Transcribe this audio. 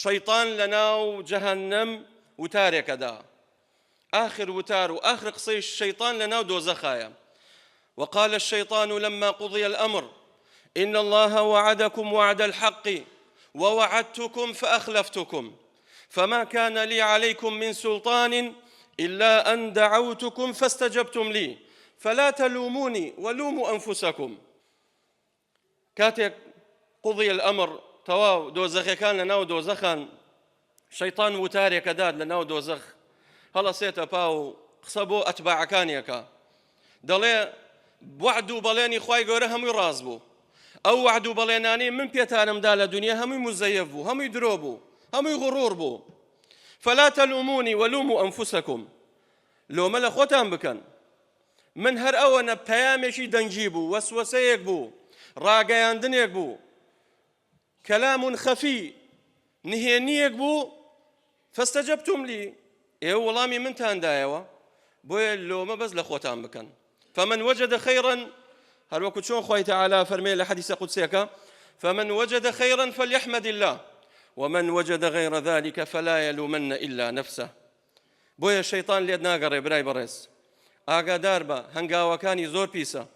شەیطان لەناو جەهەنەم وتارێکەدا، آخر وتار وآخر قصي الشيطان لناو دوزخايا. وقال الشيطان لما قضي الأمر إن الله وعدكم وعد الحق ووعدتكم فأخلفتكم فما كان لي عليكم من سلطان إلا أن دعوتكم فاستجبتم لي فلا تلوموني ولوموا أنفسكم. كاتك قضي الأمر تواو دوزخ كان لناو دوزخان شيطان وتاري كداد لناو دوزخ هلا سيتا باو قصبو أتباع كانيكا دلي وعدو بليني خواي قوره هم يرازبو أو وعدو بليناني من بيتانم دالة دنيا هم مزيفبو هم يدروبو هم يغروربو فلا تلوموني ولوموا أنفسكم. لو ملا خوتان بكن من هر أونا بيامشي دنجيبو وسوسيك بو راقيان دنيك بو كلام خفي نهينيك بو فاستجبتم لي إيه والله من تاندايوا بوي لو ما بز لخوتان بكن. فمن وجد خيرا هل وقت شون خوي تعالى فرمي لحديث قدسيك فمن وجد خيرا فليحمد الله ومن وجد غير ذلك فلا يلومن إلا نفسه. بوي الشيطان ليد ناقر براي بريس آقا داربا هنقاوكاني زور بيسا